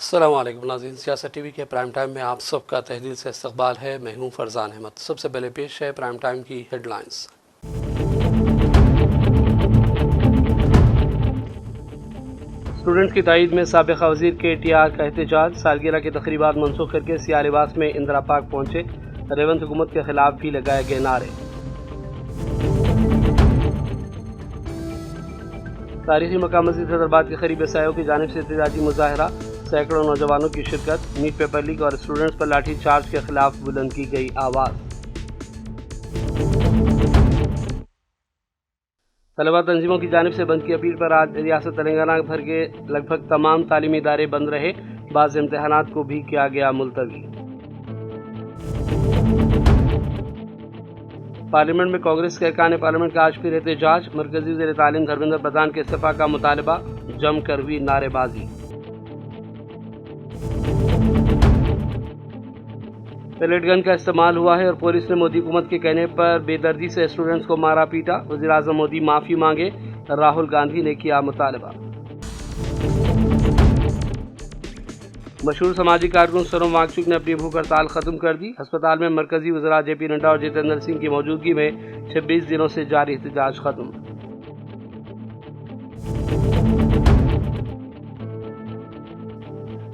अस्सलाम वालेकुम नाज़रीन, सियासत टीवी के प्राइम टाइम में आप सबका तहे दिल से इस्तकबाल है। मैं हूं फरजान अहमद। सबसे पहले पेश है प्राइम टाइम की हेडलाइंस। स्टूडेंट्स की तायीद में साबिक़ा वज़ीर KTR का एहतजाज। सालगिरह की तक़रीबात मनसूख करके सियाह लिबास में इंदिरा पार्क पहुंचे। रेवंत हुकूमत के खिलाफ भी लगाए गए नारे। तारीखी मकाम मस्जिद हैदराबाद के करीब ईसाइयों की जानिब से एहतजाजी मुजाहरा। सैकड़ों नौजवानों की शिरकत। नीट पेपर लीक और स्टूडेंट्स पर लाठी चार्ज के खिलाफ बुलंद की गई आवाज़। तलबा तंजीमों की जानिब से बंद की अपील पर आज रियासत तेलंगाना भर के लगभग तमाम तालीमी इदारे बंद रहे। बाज़ इम्तहानात को भी किया गया मुलतवी। पार्लियामेंट में कांग्रेस के अरकान पार्लियामेंट का आज फिर एहतजाज। मरकजी वज़ीर तालीम धर्मेंद्र प्रधान के इस्तीफा का मुतालबा। जमकर हुई नारेबाजी। पेलेट गन का इस्तेमाल हुआ है और पुलिस ने मोदी हुकूमत के कहने पर बेदर्दी से स्टूडेंट्स को मारा पीटा। वज़ीर आज़म मोदी माफ़ी मांगे। राहुल गांधी ने किया मुतालबा। मशहूर समाजी कारकुन सोनम वांगचुक ने अपनी भूख हड़ताल खत्म कर दी। अस्पताल में मरकजी वज़रा JP नड्डा और जितेंद्र सिंह की मौजूदगी में 26 दिनों से जारी एहतजाज खत्म।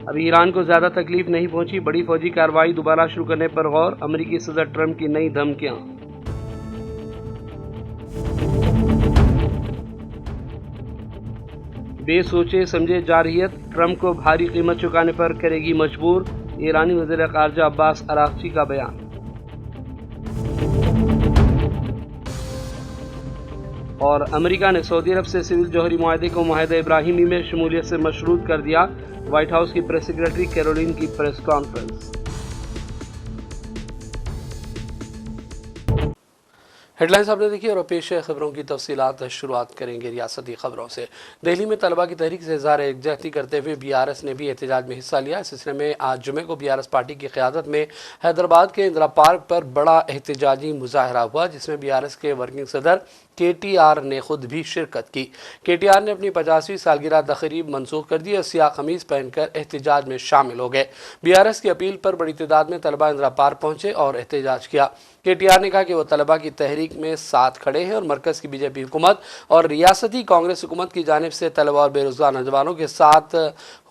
अभी ईरान को ज़्यादा तकलीफ नहीं पहुंची। बड़ी फौजी कार्रवाई दोबारा शुरू करने पर गौर। अमेरिकी सदर ट्रंप की नई धमकियां। बेसोचे समझे जारहियत ट्रंप को भारी कीमत चुकाने पर करेगी मजबूर। ईरानी वज़ीर ख़ारजा अब्बास अराग़ची का बयान। और अमेरिका ने सऊदी अरब से सिविल जौहरी मुआहदे को मुआहदा इब्राहिमी में शमूलियत से मशरूत कर दिया। व्हाइट हाउस की प्रेस सेक्रेटरी कैरोलिन की प्रेस कॉन्फ्रेंस। हेडलाइंस आपने देखी और पेश है खबरों की तफसीलात। शुरुआत करेंगे रियासती खबरों से। दिल्ली में तलबा की तहरीक से इज़हार यकजहती करते हुए BRS ने भी एहतजाज में हिस्सा लिया। इस सिलसिले में आज जुमे को BRS पार्टी की क़यादत में हैदराबाद के इंदिरा पार्क पर बड़ा एहतजाजी मुजाहरा हुआ, जिसमें BRS के वर्किंग सदर KTR ने खुद भी शिरकत की। KTR ने अपनी 50वीं सालगिरह तक़रीब मनसूख कर दी और सियाह कमीज़ पहनकर एहतजाज में शामिल हो गए। BRS की अपील पर बड़ी तादाद में तलबा इंदिरा पार्क पहुंचे और एहतजाज किया। KTR ने कहा कि वो तलबा की तहरीक में साथ खड़े हैं और मरकज़ की BJP हुकूमत और रियासती कांग्रेस हुकूमत की जानिब से तलबा और बेरोज़गार नौजवानों के साथ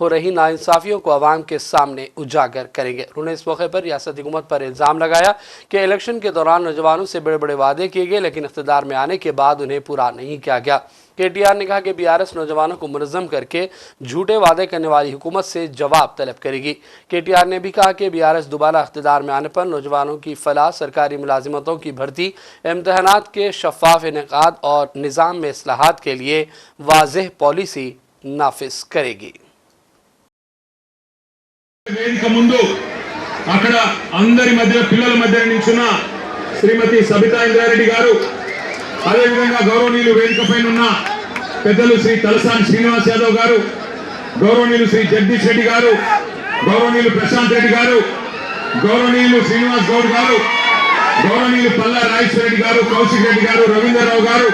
हो रही नाइंसाफ़ियों को अवाम के सामने उजागर करेंगे। उन्होंने इस मौके पर रियासती हुकूमत पर इल्ज़ाम लगाया कि इलेक्शन के दौरान नौजवानों से बड़े बड़े वादे किए गए, लेकिन इक़्तिदार में आने के बाद उन्हें पूरा नहीं किया गया। KTR ने कहा कि BRS नौजवानों को मुनज़्ज़म करके झूठे वादे करने वाली हुकूमत से जवाब तलब करेगी। KTR ने भी कहा कि BRS दोबारा इक़्तिदार में आने पर नौजवानों की फलाह, सरकारी मुलाजिमतों की भर्ती, इम्तहानात के शफ़ाफ़ इनेकाद और निज़ाम में इस्लाहात के लिए वाज़ेह पॉलिसी नाफिज करेगी। అక్కడ అందరి మధ్య పిల్లల మధ్య నిల్చున్న శ్రీమతి సబితా ఇంద్రారెడ్డి గారు, అదేవిధంగా గౌరవనీయులు వేదిక పైన ఉన్న పెద్దలు శ్రీ తలసాని శ్రీనివాస్ యాదవ్ గారు, గౌరవనీయులు శ్రీ జగదీష్ రెడ్డి గారు, గౌరవనీయులు ప్రశాంత్ రెడ్డి గారు, గౌరవనీయులు శ్రీనివాస్ గౌడ్ గారు, గౌరవనీయులు పల్లా రాజేశ్వర రెడ్డి గారు, కౌశిక్ రెడ్డి గారు, రవీంద్రరావు గారు,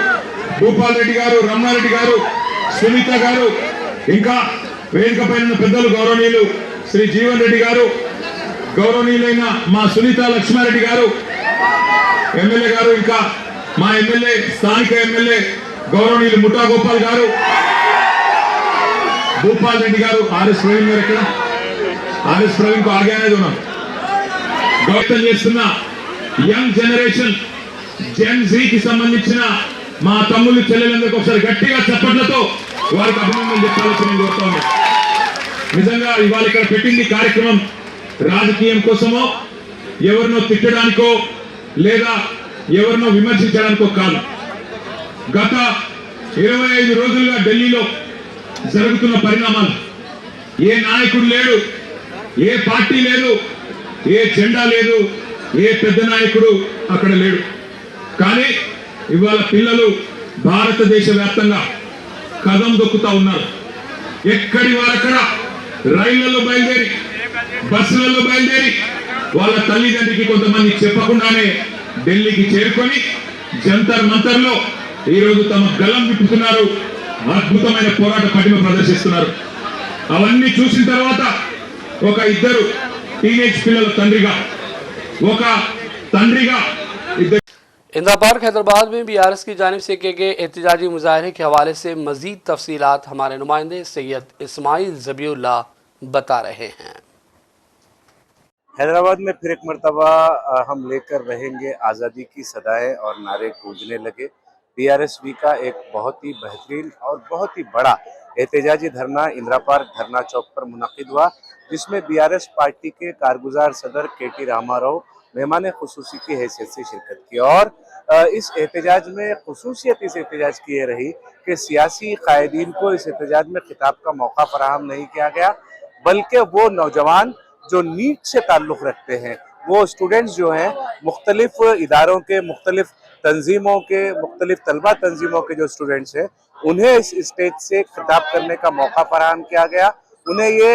భూపాల్ రెడ్డి గారు, రమణారెడ్డి గారు, సునీత గారు, ఇంకా వేదిక పైన ఉన్న పెద్దలు గౌరవనీయులు శ్రీ జీవన్ రెడ్డి గారు, గౌరవనీయులైన మా సునీత లక్ష్మారెడ్డి గారు ఎమ్మెల్యే గారు, ఇంకా మా ఎమ్మెల్యే స్థానిక ఎమ్మెల్యే గౌరవనీయులు ముఠా గోపాల్ గారు, భూపాల్ రెడ్డి గారు, RS ప్రవీణ్ గారు, ఎక్కడ RS ప్రవీణ్ కు ఆగే అనేది ఉన్నాం. గౌరవం చేస్తున్న యంగ్ జనరేషన్ జెన్ జీ కి సంబంధించిన మా తమ్ముళ్ళు చెల్లెలందరికీ ఒకసారి గట్టిగా చప్పట్లతో వారికి అభినందనలు చెప్పాలని నేను కోరుతా ఉన్నాను. నిజంగా ఇవాళ ఇక్కడ పెట్టింది కార్యక్రమం రాజకీయం కోసమో, ఎవరినో తిట్టడానికో లేదా ఎవరినో విమర్శించడానికో కాదు. గత 25 రోజులుగా ఢిల్లీలో జరుగుతున్న పరిణామాలు, ఏ నాయకుడు లేడు, ఏ పార్టీ లేదు, ఏ జెండా లేదు, ఏ పెద్ద నాయకుడు అక్కడ లేడు. కానీ ఇవాళ పిల్లలు భారతదేశ వ్యాప్తంగా కదం దొక్కుతా ఉన్నారు. ఎక్కడి వారక్కడ రైళ్లలో బయలుదేరి, బస్సులలో బయలుదేరి వాళ్ళ తల్లిదండ్రికి కొంతమంది చెప్పకుండానే ఢిల్లీకి చేరుకొని జంతర్ మంతర్లో ఈరోజు తమ గలం విప్పుతున్నారు, అద్భుతమైన పోరాట పటిమ ప్రదర్శిస్తున్నారు. అవన్నీ చూసిన తర్వాత ఒక ఇద్దరు టీనేజ్ పిల్లల తండ్రిగా ఒక తండ్రిగా ఇద్దరు इंदिरा पार्क हैदराबाद में BRS की जानिब से किए गए एहतजाजी मुजाहरे के हवाले से मजीद तफसीलात हमारे नुमाइंदे सैयद इस्माइल ज़बीउल्लाह बता रहे हैं। हैदराबाद में फिर एक मरतबा हम लेकर रहेंगे आज़ादी की सदाएं और नारे गूंजने लगे। BRSV का एक बहुत ही बेहतरीन और बहुत ही बड़ा एहतजाजी धरना इंदिरा पार्क धरना चौक पर मुनक़िद हुआ, जिसमें BRS पार्टी के कारगुजार सदर KT रामाराव मेहमान खुसूसी की हैसियत से शिरकत की। और इस एहतजाज में खुसूसियत इस एहतजाज की ये रही कि सियासी कायदीन को इस एहतजाज में खिताब का मौका फराहम नहीं किया गया, बल्कि वो नौजवान जो नीट से ताल्लुक़ रखते हैं, वो स्टूडेंट्स जो हैं मुख्तलिफ इदारों के, मुख्तलिफ तंजीमों के, मुख्तलिफ तलबा तंजीमों के जो स्टूडेंट्स हैं, उन्हें इस स्टेज से खिताब करने का मौका फराहम किया गया। उन्हें ये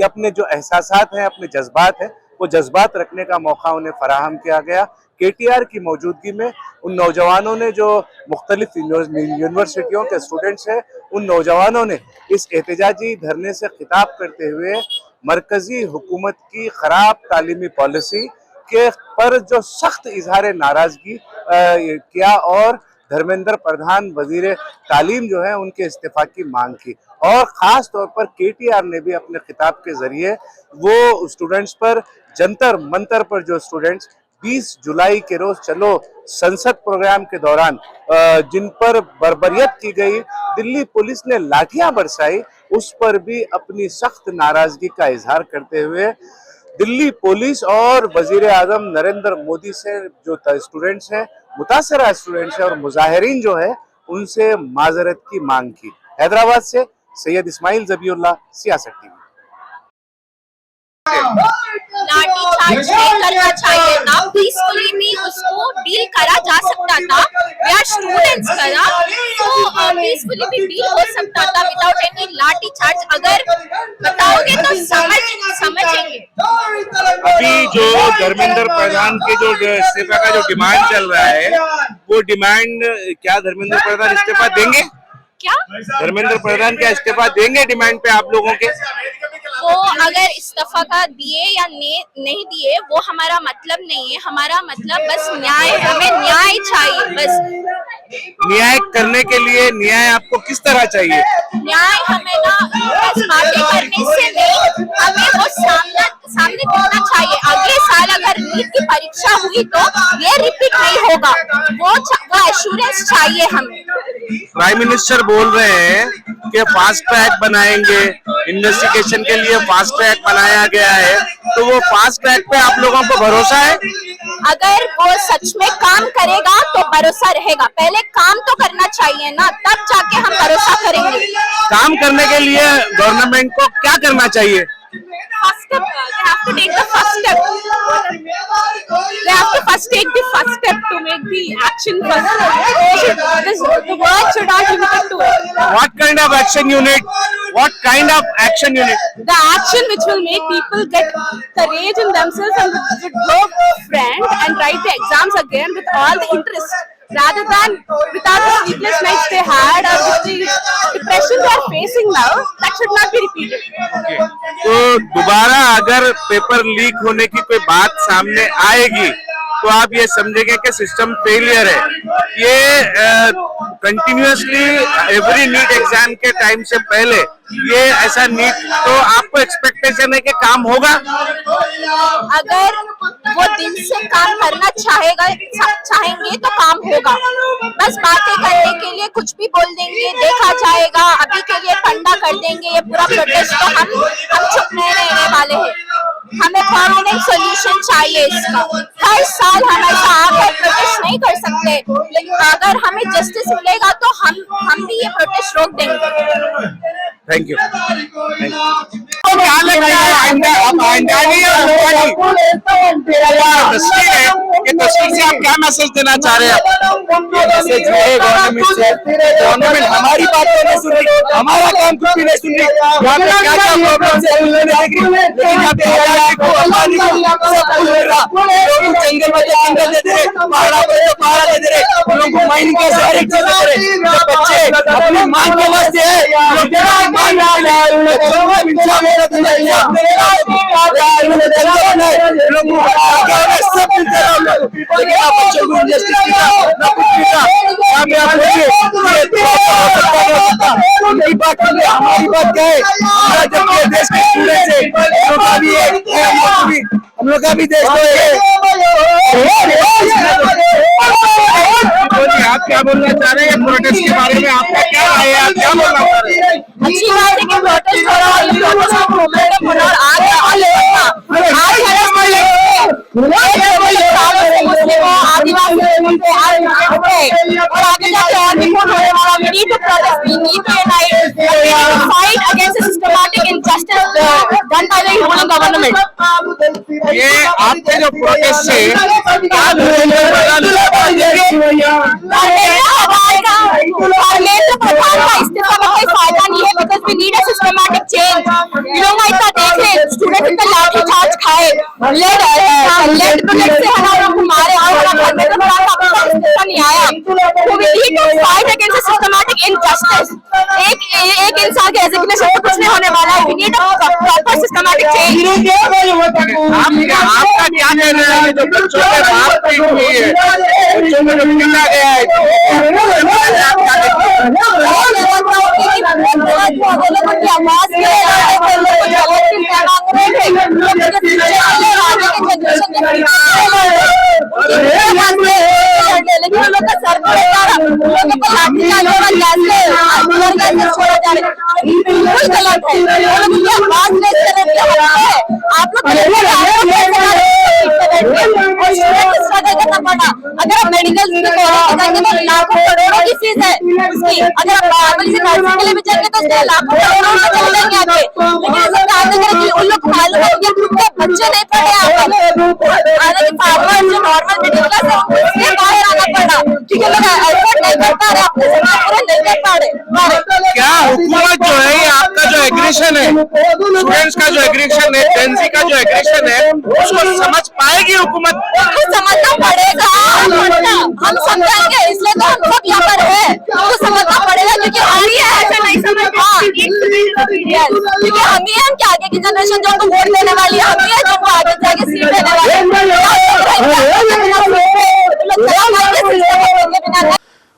अपने जो एहसासात हैं, अपने जज्बात हैं, वो जज्बात रखने का मौका उन्हें फराहम किया गया। KTR की मौजूदगी में उन नौजवानों ने जो मुख्तलिफ यूनिवर्सिटियों के स्टूडेंट्स हैं, उन नौजवानों ने इस एहतजाजी धरने से खिताब करते हुए मरकजी हुकूमत की खराब तालीमी पॉलिसी के पर जो सख्त इजहार नाराजगी किया और धर्मेंद्र प्रधान वजीर तालीम जो है उनके इस्तीफा की मांग की। और ख़ास तौर पर KTR ने भी अपने खिताब के ज़रिए वो स्टूडेंट्स पर जंतर मंतर पर जो स्टूडेंट्स 20 जुलाई के रोज चलो संसद प्रोग्राम के दौरान जिन पर बर्बरियत की गई, दिल्ली पुलिस ने लाठियां बरसाई, उस पर भी अपनी सख्त नाराजगी का इजहार करते हुए दिल्ली पुलिस और वजीर आजम नरेंद्र मोदी से जो स्टूडेंट्स हैं, मुतासरा स्टूडेंट्स हैं और मुजाहिरीन जो है, उनसे माजरत की मांग की। हैदराबाद से सैयद इस्माइल ज़बीउल्लाह, सियासत TV। लाठी चार्ज नहीं करना चाहिए था, पीसफुली भी उसको डील करा जा सकता था, या स्टूडेंट्स करा तो पीसफुली भी डील हो सकता था विदाउट एनी लाठी चार्ज। अगर बताओगे तो समझेंगे। अभी जो धर्मेंद्र प्रधान के जो इस्तीफा का जो डिमांड चल रहा है, वो डिमांड क्या धर्मेंद्र प्रधान इस्तीफा देंगे? क्या धर्मेंद्र प्रधान क्या इस्तीफा देंगे डिमांड पे आप लोगों के? वो अगर इस्तीफा का दिए या नहीं दिए वो हमारा मतलब नहीं है। हमारा मतलब बस न्याय, हमें न्याय चाहिए बस। न्याय करने के लिए न्याय आपको किस तरह चाहिए? न्याय हमें ना बस बातें करने से नहीं, हमें वो सामने दिखना चाहिए। अगले साल अगर नीट की परीक्षा हुई तो ये रिपीट नहीं होगा, वो एश्योरेंस चाहिए हमें। प्राइम मिनिस्टर बोल रहे हैं कि फास्ट ट्रैक बनाएंगे, इन्वेस्टिगेशन के लिए फास्ट ट्रैक बनाया गया है, तो वो फास्ट ट्रैक पे आप लोगों को भरोसा है? अगर वो सच में काम करेगा तो भरोसा रहेगा, पहले काम तो करना चाहिए ना, तब जाके हम भरोसा करेंगे। काम करने के लिए गवर्नमेंट को क्या करना चाहिए? First step, they have to take the first step. They have to first take the first step to make the action first. The word should not be limited to it. What kind of action you need? What kind of action you need? The action which will make people get courage in themselves and would go friend and write the exams again with all the interest, rather than without the sleepless nights they had or with the depression they are facing now. That should not be repeated. तो दोबारा अगर paper leak होने की कोई बात सामने आएगी तो आप ये समझेंगे कि सिस्टम फेलियर है। ये कंटिन्यूअसली एवरी नीट एग्जाम के टाइम से पहले ये ऐसा नीट, तो आपको एक्सपेक्टेशन है कि काम होगा? अगर वो दिल से काम करना चाहेंगे तो काम होगा। बस बातें करने के लिए कुछ भी बोल देंगे, देखा जाएगा, अभी के लिए ठंडा कर देंगे ये पूरा प्रोटेस्ट, तो हम चुप नहीं रहने वाले हैं। हमें परमानेंट सॉल्यूशन चाहिए इसका। हर साल हम ऐसा आकर प्रोटेस्ट नहीं कर सकते, लेकिन अगर हमें जस्टिस मिलेगा तो हम भी ये प्रोटेस्ट रोक देंगे। Thank you. तो क्या लगता है मैदानी और रूहानी तस्वीर है। ये तस्वीर से आप क्या मैसेज देना चाह रहे हैं? मैसेज है गवर्नमेंट से, गवर्नमेंट हमारी बात तो नहीं सुन रही, हमारा काम कुछ भी नहीं सुन रही। यहाँ पे क्या क्या प्रॉब्लम है लेकिन यहाँ पे आजादी को आबादी को सब कुछ हो रहा। लोग जंगल में जंगल दे दे रहे, पहाड़ा पे पहाड़ा दे दे रहे, लोगों को माइनिंग कैसे हर एक चीज दे रहे। जो बच्चे अपनी मां के वास्ते है, लोग मां सब मिलते रहो, लेकिन आप बच्चों को इंजस्टिस किया ना कुछ किया। उनकी बात कर ले, हमारी बात क्या है? हमारा जब ये देश के स्टूडेंट है, हम लोग का भी देश तो है। आप क्या बोलना चाह रहे हैं प्रोटेस्ट के बारे में? आपका क्या राय है? आप क्या बोलना चाह रहे हैं? अच्छी बात है कि प्रोटेस्ट हो रहा है, मुस्लिमों आदिवासी और आगे जाके और भी होने वाला। We need to protest, we need to unite, we need to fight against the systematic injustice done by the ruling government. ये आपके जो प्रोटेस्ट है प्रधान का इस्तीफा का कोई फायदा नहीं है, because we need a systematic change. लोग ऐसा देख रहे स्टूडेंट का लाठी चार्ज खाए, लेड बुलेट से हमारे लोग मारे और घर में तो बड़ा इस्तीफा नहीं आया। We need to fight against systematic injustice. एक इंसान के रेजिग्नेशन से कुछ नहीं होने वाला है। We need a proper systematic change. आपका क्या कहना है? जो बच्चों के बाप की हुई है, बच्चों को जो किया गया है, लेकिन उन लोग का सर पर छोड़ा जा रहा है, बिल्कुल गलत है। आवाज रेज कर रहे हैं, आप लोग करना पड़ा। अगर आप मेडिकल तो लाखों करोड़ों की फीस है उसकी, अगर आप नॉर्मल से नर्सिंग के लिए भी जाएंगे तो उसके लाखों करोड़ों में चले जाएंगे आगे। लेकिन ऐसा काम नहीं करें कि उन लोग को मालूम है कि उनके बच्चे नहीं पढ़े, हालांकि फार्मर जो नॉर्मल मिडिल क्लास है उसके बाहर आना पड़ा क्योंकि लोग एफर्ट नहीं कर पा रहे, अपने समय पूरा नहीं कर पा रहे। क्या हुकूमत जो है, आपका जो एग्रेशन है, स्टूडेंट्स का जो एग्रेशन है, जेनजी का जो एग्रेशन है, उसको समझ पाएगी हुकूमत? समझना पड़ेगा, हम समझेंगे, इसलिए तो हम सब यहाँ पर है। हमको समझना पड़ेगा क्योंकि हम ही ऐसा नहीं समझता, क्योंकि हम ही हैं कि आगे की जनरेशन जो हमको वोट देने वाली है, हम ही है जो आगे जाके सीट देने वाले हैं।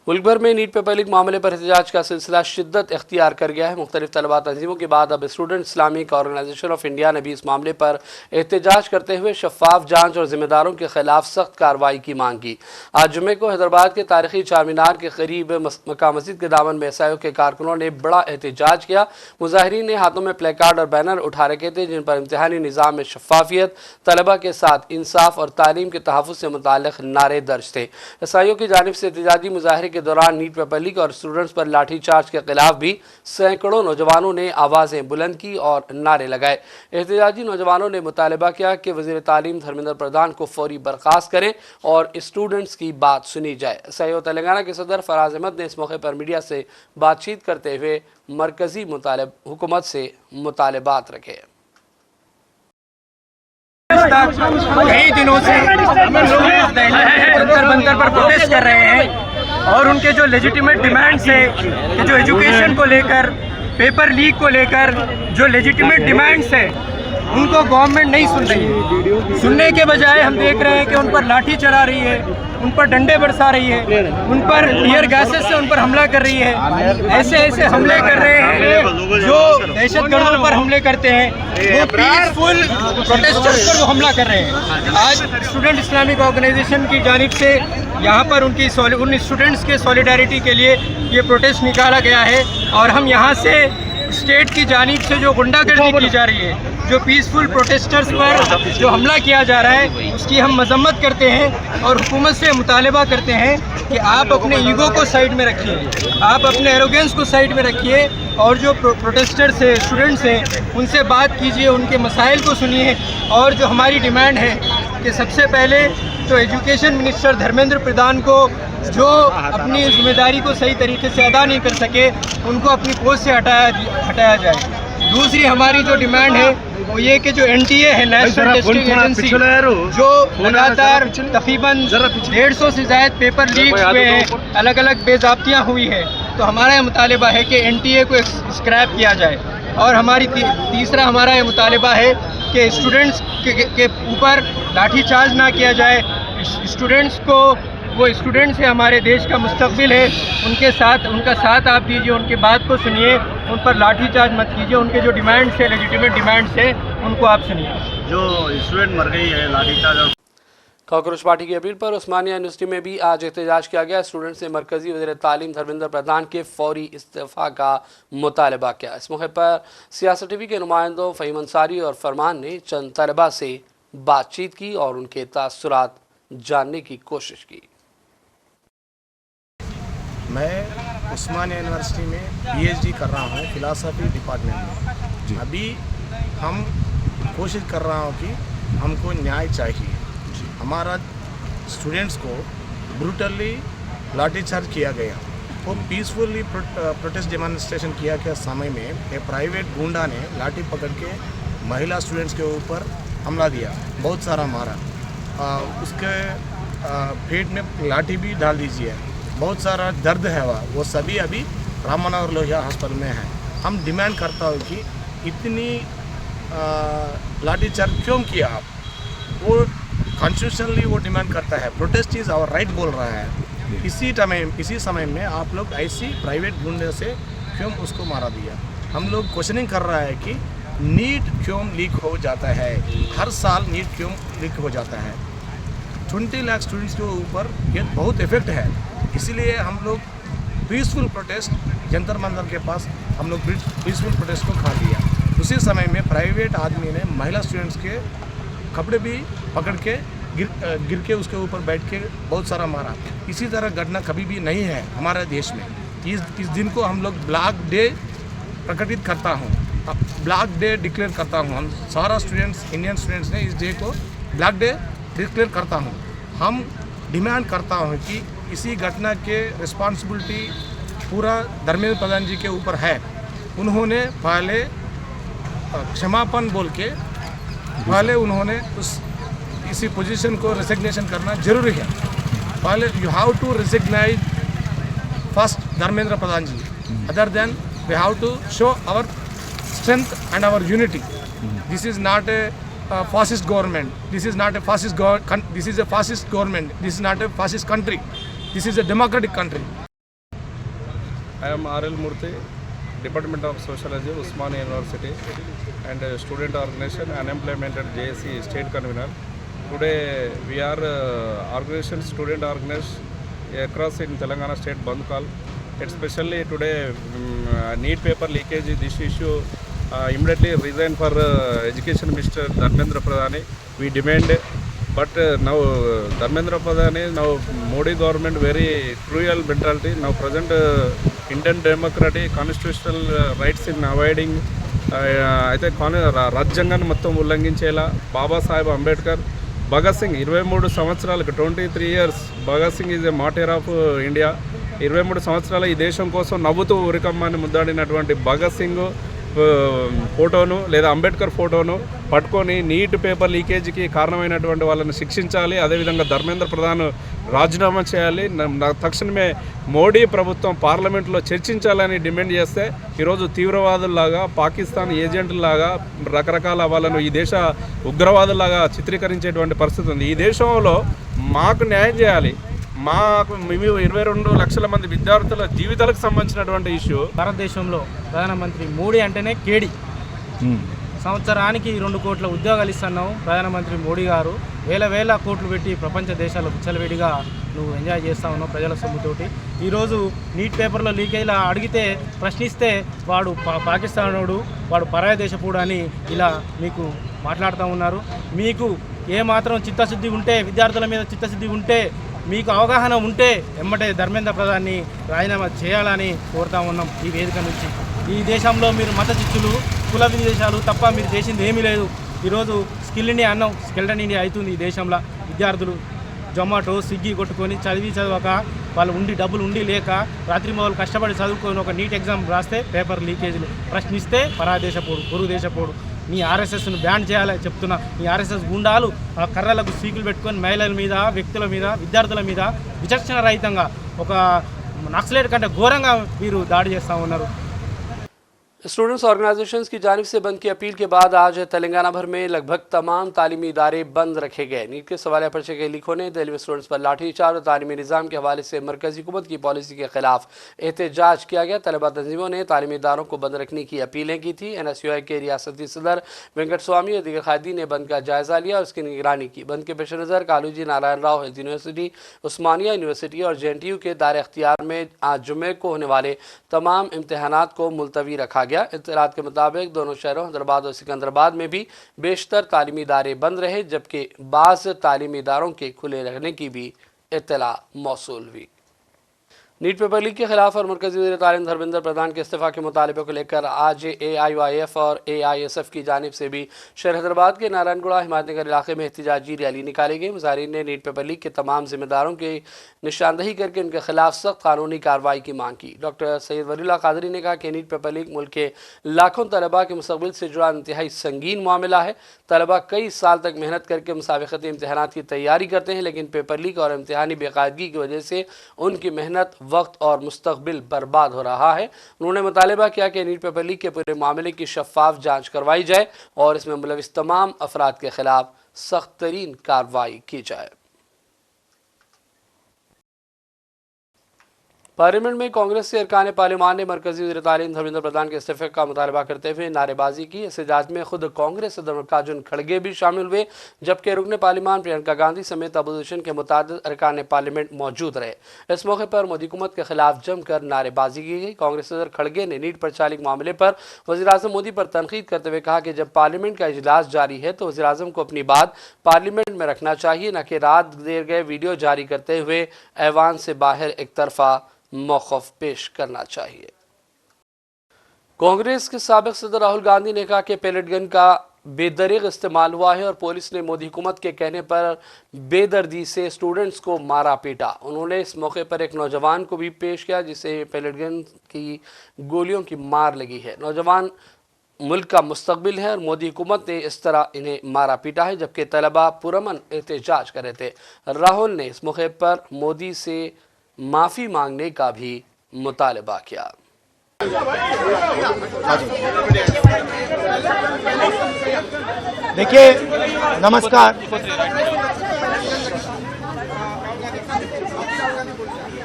मुल्क भर में नीट पेपर लीक मामले पर एहतजाज का सिलसिला शिद्दत इख्तियार कर गया है। मुख्तलिफ तलबा तंजीमों के बाद अब student Islamic organization of India ने भी इस मामले पर एहतजाज करते हुए शफाफ जांच और जिम्मेदारों के खिलाफ सख्त कार्रवाई की मांग की। आज जुमे को हैदराबाद के तारीखी चार मीनार के करीब मक्का मस्जिद के दामन में SIO के कारकुनों ने बड़ा एहतजाज किया। मुजाहिरीन ने हाथों में प्लेकार्ड और बैनर उठा रखे थे जिन पर इम्तिहानी निज़ाम में शफाफियत, तलबा के साथ इंसाफ और तालीम के तहफ़्फ़ुज़ से मुताल्लिक़ नारे दर्ज थे। SIO की जानिब से एहतजाजी मुजाहरे के दौरान नीट पेपर लीक और स्टूडेंट्स पर लाठीचार्ज के खिलाफ भी सैकड़ों नौजवानों ने आवाज़ें बुलंद की और नारे लगाए। एहतजाजी नौजवानों ने मुतालबा किया कि वज़ीर तालीम धर्मेंद्र प्रधान को फौरी बर्खास्त करें और स्टूडेंट्स की बात सुनी जाए। SIO तेलंगाना के सदर फराज अहमद ने इस मौके पर मीडिया से बातचीत करते हुए मरकजी हुकूमत से मुतालबात रखे। कई दिनों से जंतर मंतर पर प्रोटेस्ट कर रहे हैं और उनके जो लेजिटिमेट डिमांड्स है कि जो एजुकेशन को लेकर, पेपर लीक को लेकर जो लेजिटिमेट डिमांड्स है उनको गवर्नमेंट नहीं सुन रही है। सुनने के बजाय हम देख रहे हैं कि उन पर लाठी चला रही है, उन पर डंडे बरसा रही है, उन पर टीयर गैसेस से उन पर हमला कर रही है। ऐसे ऐसे हमले कर रहे हैं जो दहशतगर्दों पर हमले करते हैं, वो पीसफुल प्रोटेस्टर्स पर वो हमला कर रहे हैं। आज स्टूडेंट इस्लामिक ऑर्गेनाइजेशन की जानिब से यहाँ पर उन स्टूडेंट्स के सॉलिडारिटी के लिए ये प्रोटेस्ट निकाला गया है और हम यहाँ से स्टेट की जानिब से जो गुंडागर्दी की जा रही है, जो पीसफुल प्रोटेस्टर्स पर जो हमला किया जा रहा है उसकी हम मजम्मत करते हैं और हुकूमत से मुतालबा करते हैं कि आप अपने ईगो को साइड में रखिए, आप अपने एरोगेंस को साइड में रखिए और जो प्रोटेस्टर्स हैं, स्टूडेंट्स हैं, उनसे बात कीजिए, उनके मसाइल को सुनिए। और जो हमारी डिमांड है कि सबसे पहले तो एजुकेशन मिनिस्टर धर्मेंद्र प्रधान को जो अपनी जिम्मेदारी को सही तरीके से अदा नहीं कर सके उनको अपनी पोस्ट से हटाया जाए। दूसरी हमारी जो डिमांड है वो ये कि जो NTA है, नेशनल टेस्टिंग एजेंसी, जो लगातार तकरीबन 150 से ज़ायद पेपर लीक हुए हैं, अलग अलग बेज़ाब्तियाँ हुई है, तो हमारा ये मुतालिबा है कि NTA को स्क्रैप किया जाए। और हमारी तीसरा हमारा ये मुतालिबा है कि स्टूडेंट्स के ऊपर लाठीचार्ज ना किया जाए। स्टूडेंट्स को, वो स्टूडेंट्स है, हमारे देश का मुस्तकबिल है, उनका साथ आप दीजिए, उनकी बात को सुनिए, उन पर लाठीचार्ज मत कीजिए। उनके जो डिमांड्स है, लेजिटिमेट डिमांड्स है, उनको आप सुनिए। जो स्टूडेंट मर गई है लाठीचार्ज और कांग्रेस पार्टी की अपील पर उस्मानिया यूनिवर्सिटी में भी आज एहतजाज किया गया। स्टूडेंट्स ने मरकजी वज़ीर तालीम धर्मेंद्र प्रधान के फौरी इस्तीफ़ा का मुतालबा किया। इस मौके पर सियासत टीवी के नुमाइंदों फ़हीम अंसारी और फरमान ने चंद तलबा से बातचीत की और उनके तासुरात जानने की कोशिश की। मैं उस्मानिया यूनिवर्सिटी में PhD कर रहा हूँ फिलासफी डिपार्टमेंट में। अभी हम कोशिश कर रहा हूँ कि हमको न्याय चाहिए। हमारा स्टूडेंट्स को ब्रूटली लाठीचार्ज किया गया। वो पीसफुली प्रोटेस्ट डेमोन्स्ट्रेशन किया गया समय में एक प्राइवेट गुंडा ने लाठी पकड़ के महिला स्टूडेंट्स के ऊपर हमला दिया, बहुत सारा मारा। उसके पेट में लाठी भी डाल दीजिए, बहुत सारा दर्द है। वो सभी अभी राम मनोहर लोहिया हॉस्पिटल में है। हम डिमांड करता हूँ कि इतनी लाठीचार्ज क्यों किया आप? वो कॉन्स्टिट्यूशनली वो डिमांड करता है, प्रोटेस्ट इज़ आवर राइट बोल रहा है। इसी समय में आप लोग ऐसी प्राइवेट गुंडे से क्यों उसको मारा दिया? हम लोग क्वेश्चनिंग कर रहा है कि नीट क्यों लीक हो जाता है, हर साल नीट क्यों लीक हो जाता है। 20 लाख स्टूडेंट्स के ऊपर ये बहुत इफेक्ट है। इसीलिए हम लोग पीसफुल प्रोटेस्ट जंतर मंतर के पास हम लोग पीसफुल प्रोटेस्ट को खा लिया। उसी समय में प्राइवेट आदमी ने महिला स्टूडेंट्स के कपड़े भी पकड़ के गिर के उसके ऊपर बैठ के बहुत सारा मारा। इसी तरह घटना कभी भी नहीं है हमारे देश में। इस दिन को हम लोग ब्लैक डे प्रकटित करता हूँ, ब्लैक डे डिक्लेयर करता हूँ। हम सारा स्टूडेंट्स, इंडियन स्टूडेंट्स ने इस डे को ब्लैक डे डिक्लेयर करता हूँ। हम डिमांड करता हूँ कि इसी घटना के रिस्पॉन्सिबिलिटी पूरा धर्मेंद्र प्रधान जी के ऊपर है। उन्होंने पहले क्षमापण बोल के पहले उन्होंने इसी पोजीशन को रिजिग्नेशन करना जरूरी है। पहले you have to recognize first Dharmendra Pradhan ji, other than we have to show our strength and our unity. This is not a fascist government. This is not a fascist this is a fascist government. This is not a fascist country. This is a democratic country. I am R.L. Murthy, Department of Sociology, Usmania University, and student organization unemployment at JSC state convener. Today we are organization student organization across in Telangana state bandh call. Especially today NEET paper leakage, this issue immediately resign for Education Minister Dharmendra Pradhan. We demand, but now Dharmendra Pradhan, now Modi government very cruel mentality. Now present Indian democratic constitutional rights in avoiding అయితే రాజ్యాంగాన్ని మొత్తం ఉల్లంఘించేలా బాబాసాహెబ్ అంబేద్కర్, భగత్ సింగ్ 23 సంవత్సరాలకు 23 years Bhagat Singh is a martyr of India. 23 సంవత్సరాల ఈ దేశం కోసం నవ్వుతూ ఉరికమ్మాన్ని ముద్దాడినటువంటి భగత్ సింగ్ ఫోటోను లేదా అంబేద్కర్ ఫోటోను పట్టుకొని నీట్ పేపర్ లీకేజీకి కారణమైనటువంటి వాళ్ళని శిక్షించాలి. అదేవిధంగా ధర్మేంద్ర ప్రధాన్ రాజీనామా చేయాలి. తక్షణమే మోడీ ప్రభుత్వం పార్లమెంట్లో చర్చించాలని డిమాండ్ చేస్తే ఈరోజు తీవ్రవాదుల్లాగా, పాకిస్తాన్ ఏజెంట్లాగా రకరకాల వాళ్ళను ఈ దేశ ఉగ్రవాదుల్లాగా చిత్రీకరించేటువంటి పరిస్థితి ఉంది. ఈ దేశంలో మాకు న్యాయం చేయాలి. మాకు 22 లక్షల మంది విద్యార్థుల జీవితాలకు సంబంధించినటువంటి ఇష్యూ. భారతదేశంలో ప్రధానమంత్రి మోడీ అంటేనే కేడి. సంవత్సరానికి 2 కోట్ల ఉద్యోగాలు ఇస్తున్నావు ప్రధానమంత్రి మోడీ గారు. వేల కోట్లు పెట్టి ప్రపంచ దేశాల్లో విచ్చలవిడిగా నువ్వు ఎంజాయ్ చేస్తా ఉన్నావు ప్రజల సొమ్ముతోటి. ఈరోజు నీట్ పేపర్లో లీకేజ్లా అడిగితే ప్రశ్నిస్తే వాడు పాకిస్తానోడు, వాడు పరాయ దేశపోడు అని ఇలా మీకు మాట్లాడుతూ ఉన్నారు. మీకు ఏమాత్రం చిత్తశుద్ధి ఉంటే, విద్యార్థుల మీద చిత్తశుద్ధి ఉంటే, మీకు అవగాహన ఉంటే ఎమ్మటే ధర్మేంద్ర ప్రధాన్ని రాజీనామా చేయాలని కోరుతా ఉన్నాం ఈ వేదిక నుంచి. ఈ దేశంలో మీరు మత చిచ్చులు, కుల విదేశాలు తప్ప మీరు చేసింది ఏమీ లేదు. ఈరోజు స్కిల్ ఇండియా అన్నాం, స్కెల్టన్ ఇండియా అవుతుంది ఈ దేశంలో. విద్యార్థులు జొమాటో, స్విగ్గీ కొట్టుకొని చదవక వాళ్ళు డబ్బులు ఉండి లేక రాత్రి మొదలు కష్టపడి చదువుకొని ఒక నీట్ ఎగ్జామ్ రాస్తే పేపర్ లీకేజీలు ప్రశ్నిస్తే పరాదేశపోడు, పొరుగు దేశపోడు. నీ ఆర్ఎస్ఎస్ను బ్యాన్ చేయాలని చెప్తున్నా. నీ ఆర్ఎస్ఎస్ గుండాలు ఆ కర్రలకు సీకులు పెట్టుకొని మహిళల మీద, వ్యక్తుల మీద, విద్యార్థుల మీద విచక్షణ రహితంగా ఒక నక్సలైట్ కంటే ఘోరంగా మీరు దాడి చేస్తూ ఉన్నారు. स्टूडेंट्स ऑर्गेनाइजेशंस की जानिब से बंद की अपील के बाद आज तेलंगाना भर में लगभग तमाम तालीमी इदारे बंद रखे गए। नीट के सवालिया पर्चे के लीक होने, दिल्ली स्टूडेंट्स पर लाठीचार्ज और तालीमी निज़ाम के हवाले से मरकजी हुकूमत की पॉलिसी के खिलाफ एहतजाज किया गया। तलबा तंजीमों ने तालीमी इदारों को बंद रखने की अपीलें की थी। NSUI के रियासती सदर वेंकट स्वामी और दीगर कायदीन ने बंद का जायजा लिया और उसकी निगरानी की। बंद के पेश नज़र कालूजी नारायण राव हेल्थ यूनिवर्सिटी, उस्मानिया यूनिवर्सिटी और JNTU के दायरे अख्तियार में आज जुम्मे को होने वाले तमाम इम्तहानात को मुलतवी रखा गया। इत्तलात के मुताबिक दोनों शहरों हैदराबाद और सिकंदराबाद में भी बेशतर तालीमी इदारे बंद रहे, जबकि बाज़ तालीमी इदारों के खुले रहने की भी इत्तला मौसूल हुई। नीट पेपर लीक के खिलाफ और मरकजी वज़ीर तालीम धर्मेंद्र प्रधान के इस्तीफ़ा के मुतालबे को लेकर आज AIYF और AISF की जानिब से भी शहर हैदराबाद के नारायणगुड़ा हिमायतनगर इलाके में एहतजाजी रैली निकाली गई। मुज़ाहिरीन ने नीट पेपर लीक के तमाम जिम्मेदारों की निशानदही करके उनके खिलाफ सख्त कानूनी कार्रवाई की मांग की। डॉक्टर सैयद वलीउल्लाह कादरी ने कहा कि नीट पेपर लीक मुल्क के लाखों तलबा के मुस्तक़बिल से जुड़ा इंतहाई संगीन मामला है। तलबा कई साल तक मेहनत करके मुसाबिक़ती इम्तहानात की तैयारी करते हैं, लेकिन पेपर लीक और इम्तहानी बेकायदगी की वजह से उनकी मेहनत, वक्त और मुस्तक़बिल बर्बाद हो रहा है। उन्होंने मुतालबा किया कि नीट पेपर लीक के पूरे मामले की शफाफ जांच करवाई जाए और इसमें मुलविस तमाम अफराद के खिलाफ सख्त तरीन कार्रवाई की जाए। पार्लियामेंट में कांग्रेस से अरकान पार्लियामान ने मरकजी वज़ीर तालीम धर्मेंद्र प्रधान के इस्तीफ़े का मुतालबा करते हुए नारेबाजी की। इस एहतजाज में खुद कांग्रेस सदर मल्लिकार्जुन खड़गे भी शामिल हुए, जबकि रुकन पार्लियामान प्रियंका गांधी समेत अपोजिशन के मुतादिद अरकान पार्लियामेंट मौजूद रहे। इस मौके पर मोदी हुकूमत के खिलाफ जमकर नारेबाजी की गई। कांग्रेस सदर खड़गे ने नीट पर्चा लीक मामले पर वज़ीर आज़म मोदी पर तनकीद करते हुए कहा कि जब पार्लियामेंट का इजलास जारी है तो वज़ीर आज़म को अपनी बात पार्लियामेंट में रखना चाहिए, न कि रात देर गए वीडियो जारी करते हुए ऐवान से बाहर एक तरफा मौक़िफ़ पेश करना चाहिए। कांग्रेस के साबिक़ सदर राहुल गांधी ने कहा कि पैलेट गन का बेदरीग इस्तेमाल हुआ है और पुलिस ने मोदी हुकूमत के कहने पर बेदर्दी से स्टूडेंट्स को मारा पीटा। उन्होंने इस मौके पर एक नौजवान को भी पेश किया जिसे पैलेट गन की गोलियों की मार लगी है। नौजवान मुल्क का मुस्तकबिल है और मोदी हुकूमत ने इस तरह इन्हें मारा पीटा है, जबकि तलबा पुरअमन एहतजाज कर रहे थे। राहुल ने इस मौके पर मोदी से माफ़ी मांगने का भी मुतालबा किया। देखिए, नमस्कार।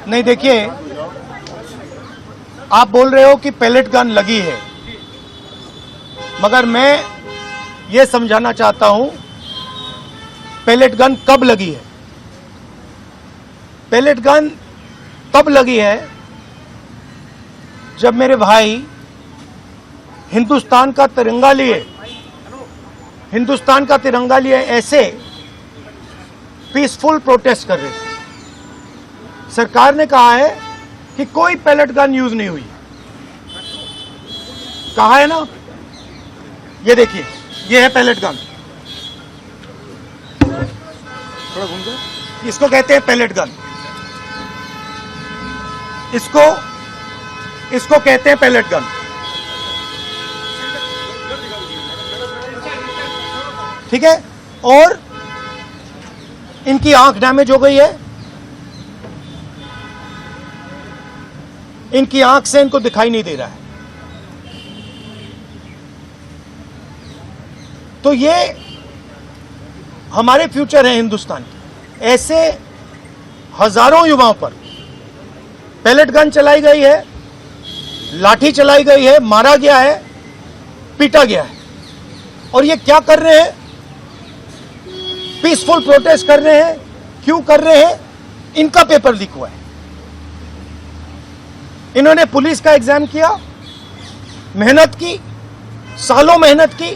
नहीं, देखिए, आप बोल रहे हो कि पैलेट गन लगी है, मगर मैं ये समझाना चाहता हूं पैलेट गन कब लगी है। पैलेट गन तब लगी है जब मेरे भाई हिंदुस्तान का तिरंगा लिए ऐसे पीसफुल प्रोटेस्ट कर रहे थे। सरकार ने कहा है कि कोई पैलेट गन यूज नहीं हुई। कहा है ना, ये देखिए, ये है पैलेट गन। थोड़ा घूम जाए, इसको कहते हैं पैलेट गन। इसको कहते हैं पैलेट गन। ठीक है, और इनकी आंख डैमेज हो गई है। इनकी आंख से इनको दिखाई नहीं दे रहा है। तो ये हमारे फ्यूचर है हिंदुस्तान के। ऐसे हजारों युवाओं पर पैलेट गन चलाई गई है, लाठी चलाई गई है, मारा गया है, पीटा गया है। और ये क्या कर रहे हैं? पीसफुल प्रोटेस्ट कर रहे हैं। क्यों कर रहे हैं? इनका पेपर लीक हुआ है। इन्होंने पुलिस का एग्जाम किया, मेहनत की, सालों मेहनत की,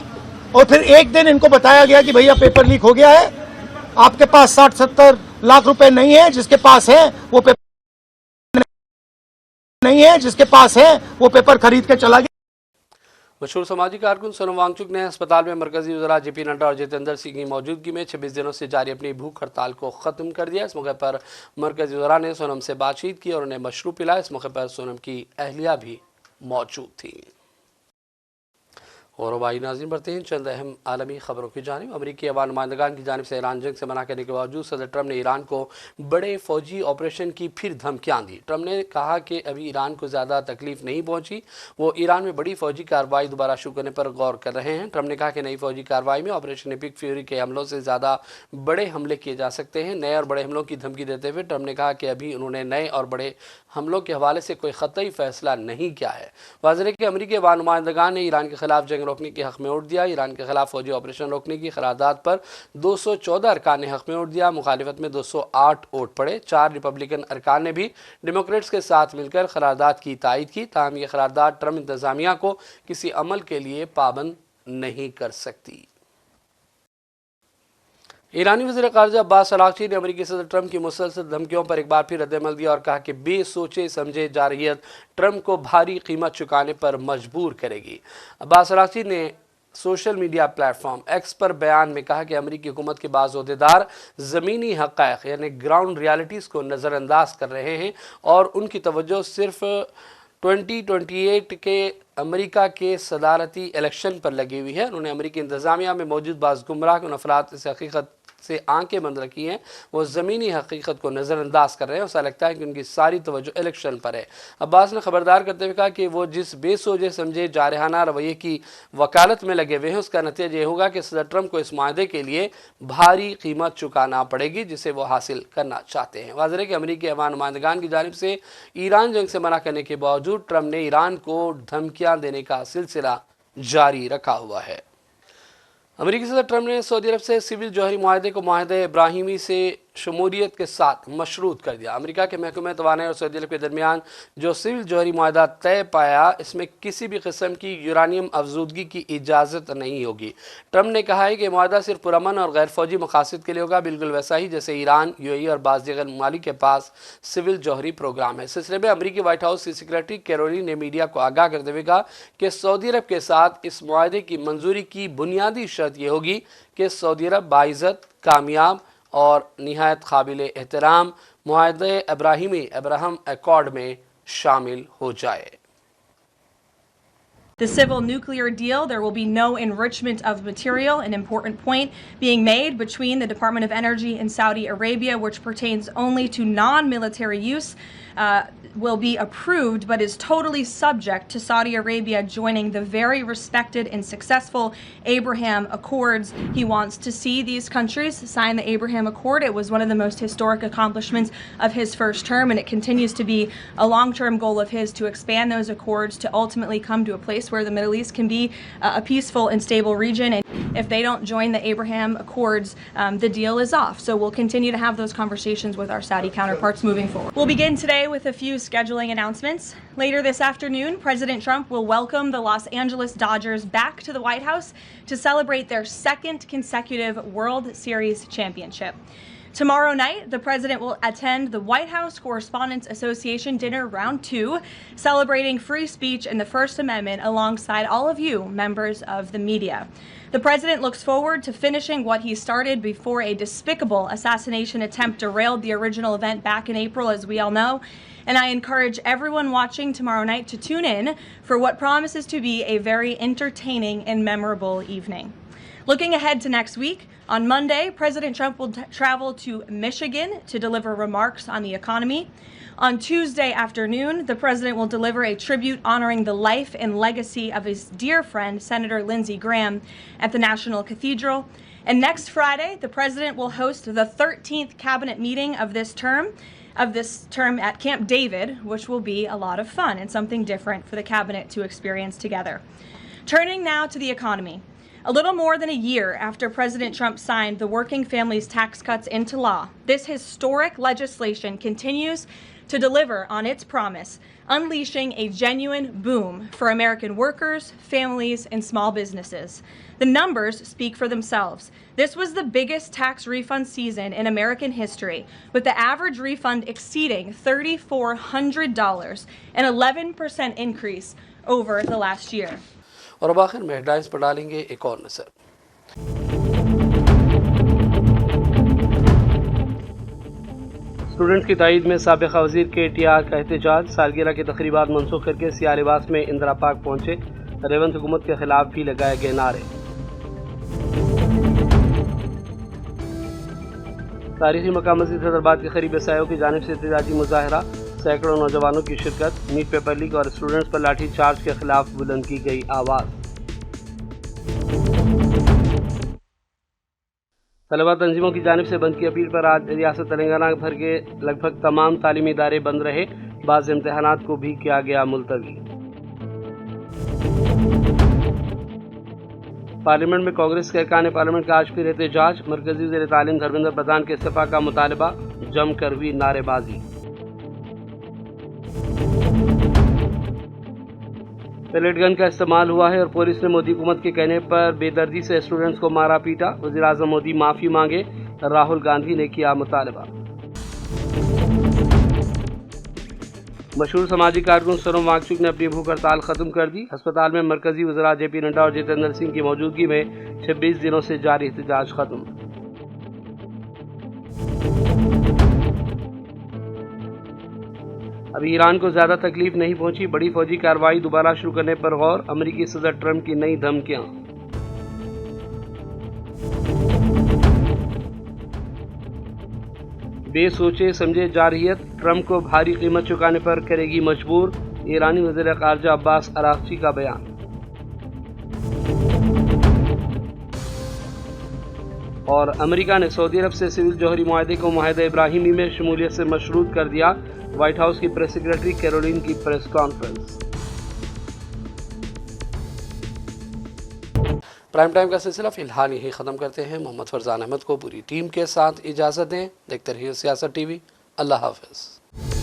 और फिर एक दिन इनको बताया गया कि भैया पेपर लीक हो गया है, आपके पास 60-70 लाख रुपए नहीं है, जिसके पास है वो पेपर नहीं है, जिसके पास है वो पेपर खरीद के चला गया। मशहूर समाजी कारकुन सोनम वांगचुक ने अस्पताल में मरकजी वज़रा जेपी नड्डा और जितेंद्र सिंह की मौजूदगी में 26 दिनों से जारी अपनी भूख हड़ताल को ख़त्म कर दिया। इस मौके पर मरकजी वज़रा ने सोनम से बातचीत की और उन्हें मशरूब पिलाया। इस मौके पर सोनम की अहलिया भी मौजूद थी। और भाई नाज़रीन बढ़ते हैं चंद अहम आलमी खबरों की जानिब। अमरीकी अवाम नुमाइंदगान की जानिब से ईरान जंग से मना करने के बावजूद सदर ट्रंप ने ईरान को बड़े फौजी ऑपरेशन की फिर धमकियां दी। ट्रंप ने कहा कि अभी ईरान को ज़्यादा तकलीफ नहीं पहुंची, वो ईरान में बड़ी फौजी कार्रवाई दोबारा शुरू करने पर गौर कर रहे हैं। ट्रंप ने कहा कि नई फौजी कार्रवाई में ऑपरेशन एपिक फ्यूरी के हमलों से ज़्यादा बड़े हमले किए जा सकते हैं। नए और बड़े हमलों की धमकी देते हुए ट्रंप ने कहा कि अभी उन्होंने नए और बड़े हमलों के हवाले से कोई ख़तई फैसला नहीं किया है। वाज़ेह है कि अमरीकी अवाम नुमाइंदगान ने ईरान के खिलाफ जंग रोकने के हक़ में वोट दिया। ईरान के खिलाफ फौजी ऑपरेशन रोकने की करारदाद पर 214 अरकान ने हक़ में वोट दिया। मुखालिफत में 208 वोट पड़े। 4 रिपब्लिकन अरकान ने भी डेमोक्रेट्स के साथ मिलकर करारदाद की तायद की। ताहम यह करारदाद ट्रंप इंतज़ामिया को किसी अमल के लिए पाबंद नहीं कर सकती। ईरानी वज़ीर ख़ारिजा अब्बास अराग़ची ने अमरीकी सदर ट्रंप की मुसलसल धमकियों पर एक बार फिर रद्द-ए-अमल दिया और कहा कि बेसोचे समझे जारहियत ट्रंप को भारी कीमत चुकाने पर मजबूर करेगी। अब्बास अराग़ची ने सोशल मीडिया प्लेटफॉर्म एक्स पर बयान में कहा कि अमरीकी हुकूमत के बाज़ ओहदेदार ज़मीनी हक़ाइक़ यानी ग्राउंड रियलिटीज़ को नज़रअंदाज कर रहे हैं और उनकी तवज्जो सिर्फ 2028 के अमेरिका के सदारती इलेक्शन पर लगी हुई है। उन्होंने अमेरिकी इंतज़ामिया में मौजूद बाज़ गुमराह उन अफराद से हकीकत से आंखें बंद रखी हैं, वो ज़मीनी हकीकत को नज़रअंदाज कर रहे हैं। ऐसा लगता है कि उनकी सारी तवज्जो इलेक्शन पर है। अब्बास ने खबरदार करते हुए कहा कि वो जिस बेसोजे समझे जारहाना रवैये की वकालत में लगे हुए हैं, उसका नतीजा ये होगा कि सदर ट्रंप को इस माहदे के लिए भारी कीमत चुकाना पड़ेगी जिसे वो हासिल करना चाहते हैं। वाज़ेह है कि अमरीकी अवाम नुमाइंदगान की जानिब से ईरान जंग से मना करने के बावजूद ट्रंप ने ईरान को धमकियाँ देने का सिलसिला जारी रखा हुआ है। अमेरिकी सदर ट्रंप ने सऊदी अरब से सिविल जौहरी मुआहदे को मुआहदे इब्राहिमी से शमूलियत के साथ मशरूत कर दिया। अमेरिका के महकमे तवानाई और सऊदी अरब के दरमियान जो सिविल जौहरी मुआहदा तय पाया, इसमें किसी भी किस्म की यूरानियम अफजूदगी की इजाज़त नहीं होगी। ट्रंप ने कहा है कि मुआहदा सिर्फ पुरअमन और गैर फौजी मकासद के लिए होगा, बिल्कुल वैसा ही जैसे ईरान, यूएई और बाज़ दीगर ममालिक के पास सिविल जौहरी प्रोग्राम है। इस सिलसिले में अमरीकी व्हाइट हाउस की सेक्रेटरी कैरोलिन ने मीडिया को आगाह करते हुए कहा कि सऊदी अरब के साथ इस मुआहदे की मंजूरी की बुनियादी शर्त यह होगी कि सऊदी अरब बाइज़्ज़त, कामयाब और निहायत काबिल एहतराम मुआहदे इब्राहिमी अब्राहम अकॉर्ड में शामिल हो जाए। The civil nuclear deal, there will be no enrichment of material, an important point being made between the Department of Energy in Saudi Arabia, which pertains only to non-military use, will be approved, but is totally subject to Saudi Arabia joining the very respected and successful Abraham Accords. He wants to see these countries sign the Abraham Accord. It was one of the most historic accomplishments of his first term, and it continues to be a long-term goal of his to expand those accords to ultimately come to a place where the Middle East can be a peaceful and stable region. And if they don't join the Abraham Accords, the deal is off. So we'll continue to have those conversations with our Saudi counterparts moving forward. We'll begin today with a few scheduling announcements. Later this afternoon, President Trump will welcome the Los Angeles Dodgers back to the White House to celebrate their second consecutive World Series championship. Tomorrow night, the president will attend the White House Correspondents Association Dinner Round 2, celebrating free speech and the First Amendment alongside all of you, members of the media. The president looks forward to finishing what he started before a despicable assassination attempt derailed the original event back in April, as we all know. And I encourage everyone watching tomorrow night to tune in for what promises to be a very entertaining and memorable evening. Looking ahead to next week, on Monday, President Trump will travel to Michigan to deliver remarks on the economy. On Tuesday afternoon, the president will deliver a tribute honoring the life and legacy of his dear friend, Senator Lindsey Graham, at the National Cathedral. And next Friday, the president will host the 13th cabinet meeting of this term at Camp David, which will be a lot of fun and something different for the cabinet to experience together. Turning now to the economy. A little more than a year after President Trump signed the Working Families Tax Cuts into law, this historic legislation continues to deliver on its promise, unleashing a genuine boom for American workers, families, and small businesses. The numbers speak for themselves. This was the biggest tax refund season in American history, with the average refund exceeding $3,400, an 11% increase over the last year. और अब आखिर में headlines पर डालेंगे एक और नजर। Students की तायीद में साबिक़ा वज़ीर KTR का एहतजाज, सालगिरह की तक़रीबात मनसूख करके सियाह लिबास में इंदिरा पार्क पहुंचे, रेवंत हुकूमत के खिलाफ भी लगाए गए नारे। तारीखी मकाम मस्जिद हैदराबाद के करीब ईसाइयों की जानिब से एहतजाजी मुजाहरा, सैकड़ों नौजवानों की शिरकत, नीट पेपर लीक और स्टूडेंट्स पर लाठी चार्ज के खिलाफ बुलंद की गई आवाज़। तलबा तंजीमों की जानिब से बंद की अपील पर आज रियासत तेलंगाना भर के लगभग तमाम तालीमी इदारे बंद रहे, बाज़ इम्तहानात को भी किया गया मुलतवी। पार्लियामेंट में कांग्रेस के अरकान पार्लियामेंट का आज फिर एहतजाज, मरकजी वज़ीर तालीम धर्मेंद्र प्रधान के इस्तीफा का मुतालबा, जमकर हुई नारेबाजी। पेलेट गन का इस्तेमाल हुआ है और पुलिस ने मोदी हुकूमत के कहने पर बेदर्दी से स्टूडेंट्स को मारा पीटा, वज़ीर आज़म मोदी माफ़ी मांगे, राहुल गांधी ने किया मुतालबा। मशहूर समाजी कारकुन सोनम वांगचुक ने अपनी भूख हड़ताल ख़त्म कर दी। अस्पताल में मरकजी वज़रा JP नड्डा और जितेंद्र सिंह की मौजूदगी में 26 दिनों से जारी एहतजाज ख़त्म। अभी ईरान को ज़्यादा तकलीफ नहीं पहुंची, बड़ी फौजी कार्रवाई दोबारा शुरू करने पर गौर, अमेरिकी सदर ट्रंप की नई धमकियां। बेसोचे समझे जारहियत ट्रंप को भारी कीमत चुकाने पर करेगी मजबूर, ईरानी वज़ीर ख़ारजा अब्बास अराग़ची का बयान। और अमेरिका ने सऊदी अरब से सिविल जौहरी मुआहदे को मुआहदा इब्राहिमी में शमूलियत से मशरूत कर दिया, व्हाइट हाउस की प्रेस सेक्रेटरी कैरोलिन की प्रेस कॉन्फ्रेंस। प्राइम टाइम का सिलसिला फिलहाल यही ख़त्म करते हैं। मोहम्मद फरजान अहमद को पूरी टीम के साथ इजाज़त दें। देखते रहिए सियासत TV। अल्लाह हाफ़िज़।